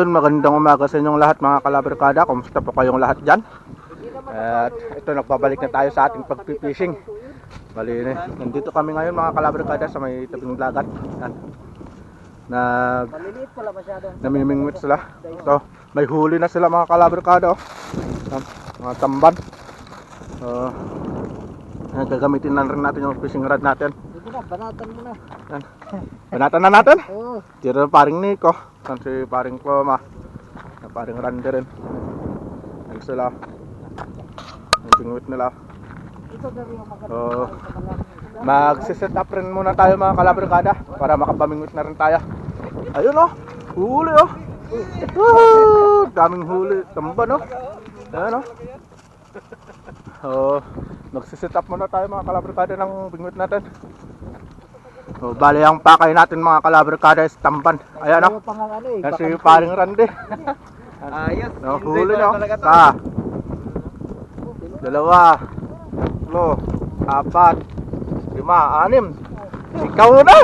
Ayun, magandang umaga sa inyong lahat mga kalabarkada. Kumusta po kayong lahat dyan? At ito, nagbabalik na tayo sa ating pagpipishing. Bali, nandito kami ngayon mga kalabarkada sa may tabing dagat. Namimingwit sila. So, may huli na sila mga kalabarkada. Mga tamban. Gagamitin na rin natin yung fishing rod natin. Banatan mo na. Yan. Banatan na natin? Oo. Tira paring Nico. Si paring Poma. Paring Randy rin. Yan sila. Yung pingwit nila. Magsiset up rin muna tayo mga kalabarkada para makapamingwit na rin tayo. Ayun oh. Huli oh. Daming huli. Tamban oh. Ayan oh. Magsiset up muna tayo mga kalabarkada ng pingwit natin. Bali ang pakay natin mga kalabarkada is tamban. Ayan o. Kasi paring Randy. Ayos. Huli na o. Sa 2, 3, 4, 5, 6. Ikaw na.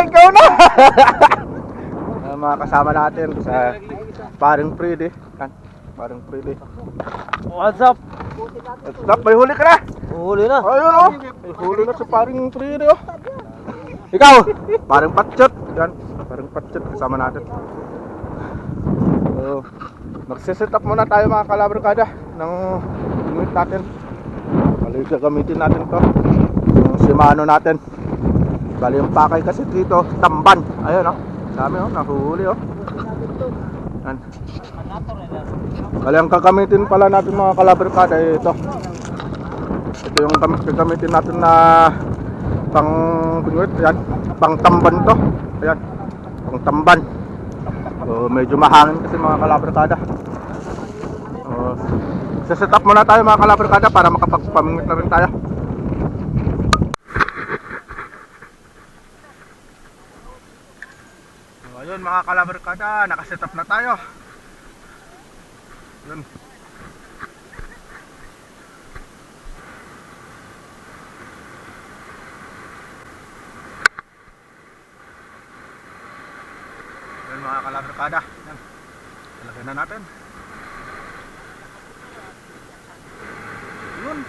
Mga kasama natin sa paring Freddy. Paring Freddy. What's up? What's up? May huli ka na? Huli na. Ayun o. May huli na sa paring Freddy o. Ikaw, parang patchot. Yan, parang patchot kasama natin. So, magsiset up muna tayo mga kalabarkada ng pingwit natin. Bali, gagamitin natin to yung Shimano natin. Bali, yung pakay kasi dito tamban. Ayun o, dami o, nahuhuli o. Yan. Bali, ang gagamitin pala natin mga kalabarkada ito. Ito yung gagamitin natin na pang pingwit, yan, pang tamban to. Ayan, pang tamban. So, medyo mahangin kasi mga kalabarkada. Set up muna tayo mga kalabarkada para makapagpamingwit na rin tayo. So, ayun mga kalabarkada, nakaset up na tayo. Yun. Mga kalabarkada, yan, talagyan na natin. Yun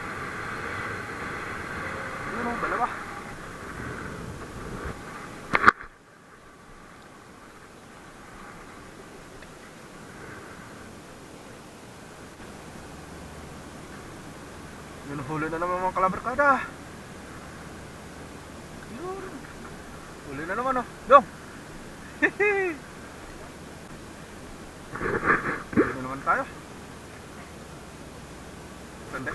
o, dalawa. Yun, huli na naman mga kalabarkada. Yun, huli na naman o. Dong. Dito naman tayo. Sande.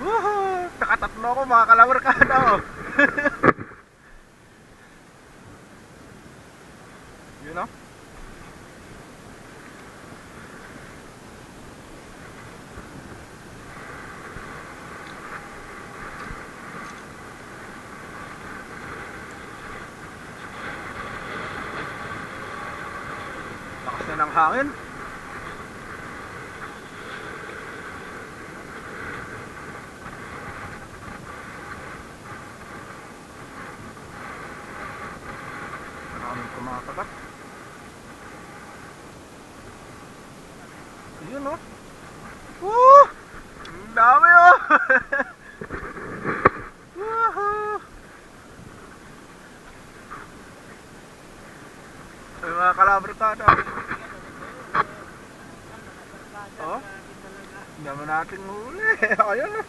Woohoo! Nakatatlo ako mga kalabarkada oh. You know? Lakas na ng hangin. Maraming kumakagat. Yun o. Woo! Ang dami o. Woohoo! Ay mga kalabarkada. Oh, hindi naman natin huli. Ayun o.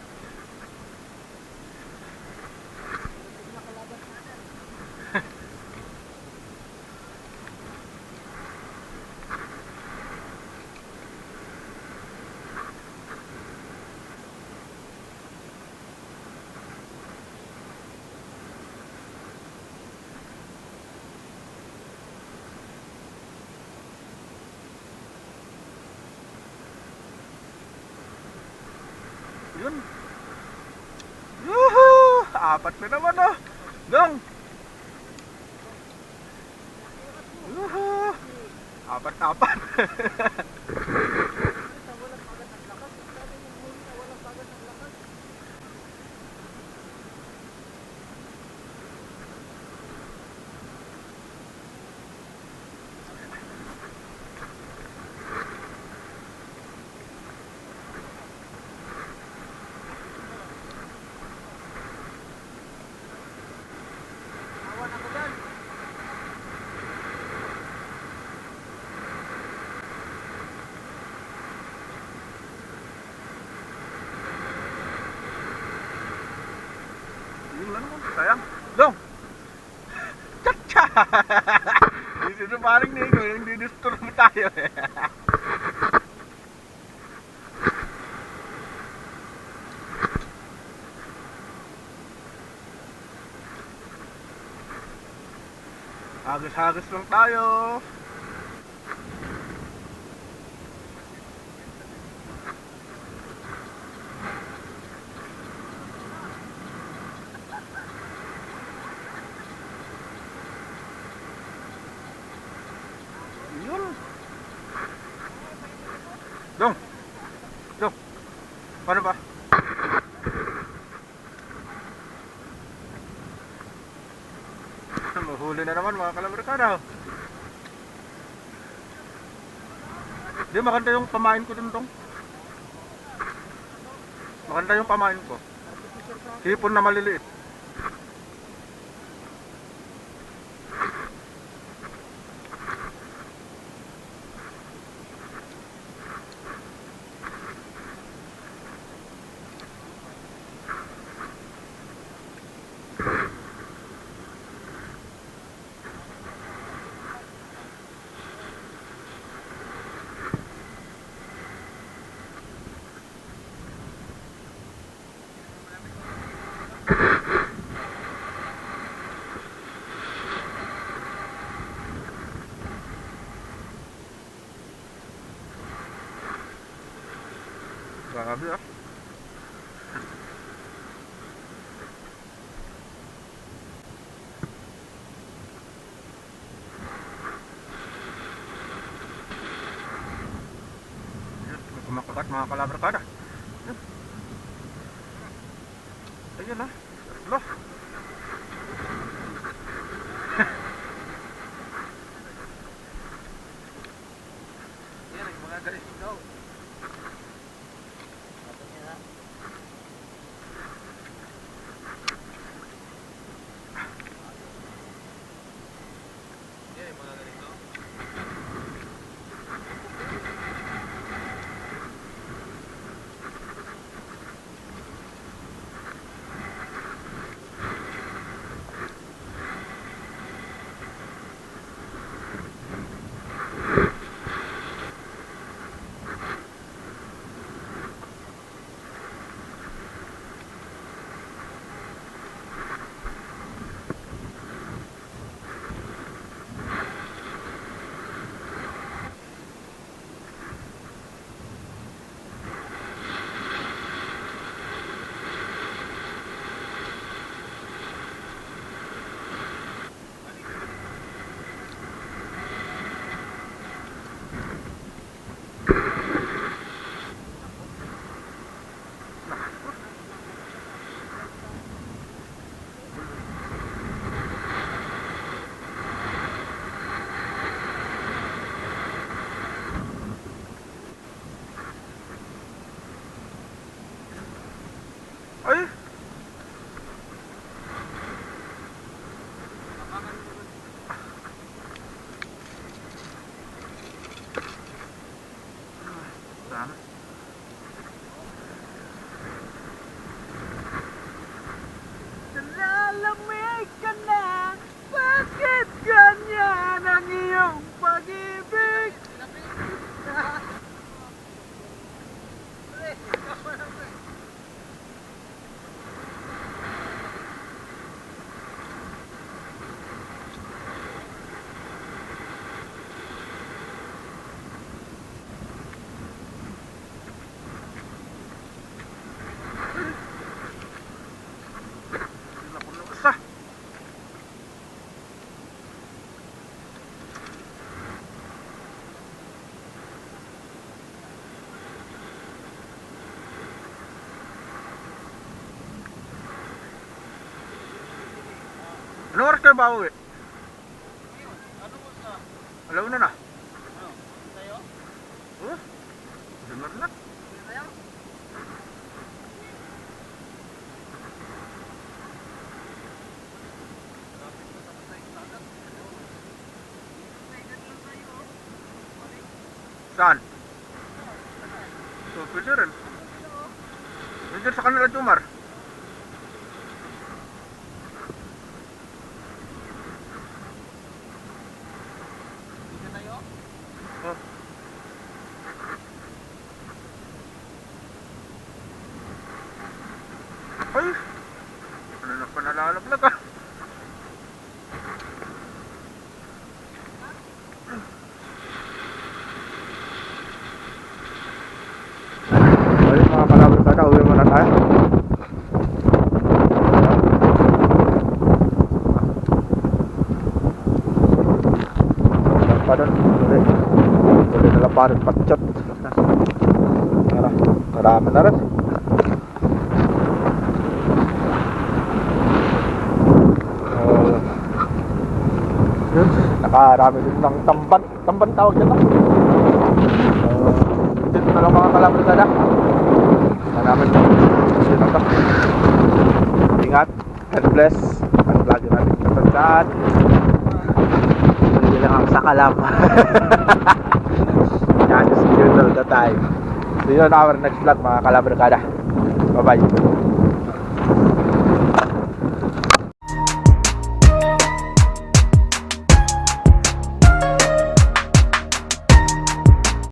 Yun. Yuhuu! Apat na naman oh. Dong! Yuhuu! Apat-apat. Yung ano mo, sayang. Dong! Chacha! Dito paring Nico, yung didisturb mo tayo eh. Hagis-hagis lang tayo. Yun. Dong. Dong. Paano ba? Mahuli na naman mga kalabarkada. Di, maganda yung pamain ko dun, Dong. Maganda yung pamain ko. Hipon na maliliit. Grabe ah. Kumakagat mga kalabarkada. Ayun ah. Loh. Yan ang mga galis daw. Ay! Sana. Nalalamig ka na, bakit ganyan ang iyong pag-ibig? Anong oras kayo ba uwi? Alauna na. Oh, dimar na. Saan? So, pwede rin. Pwede sa kanila, Jumar. Oh. Ay! Ano na pa nalalaglag ah? Ay, mga kalaban sana, uwi muna tayo. Lampadan, ulit na lampadan patsyot. Tara, marami na rin. Yun, nakarami din ng tamban. Tamban tawag dyan ba? Dito na lang mga kalaban sana. Namin na. Yun lang to. Ingat. God bless. At lagi natin katandaan. Hindi lang ang sakalam. Yan, see you all the time. See you on our next vlog mga kalabarkada. Bye bye.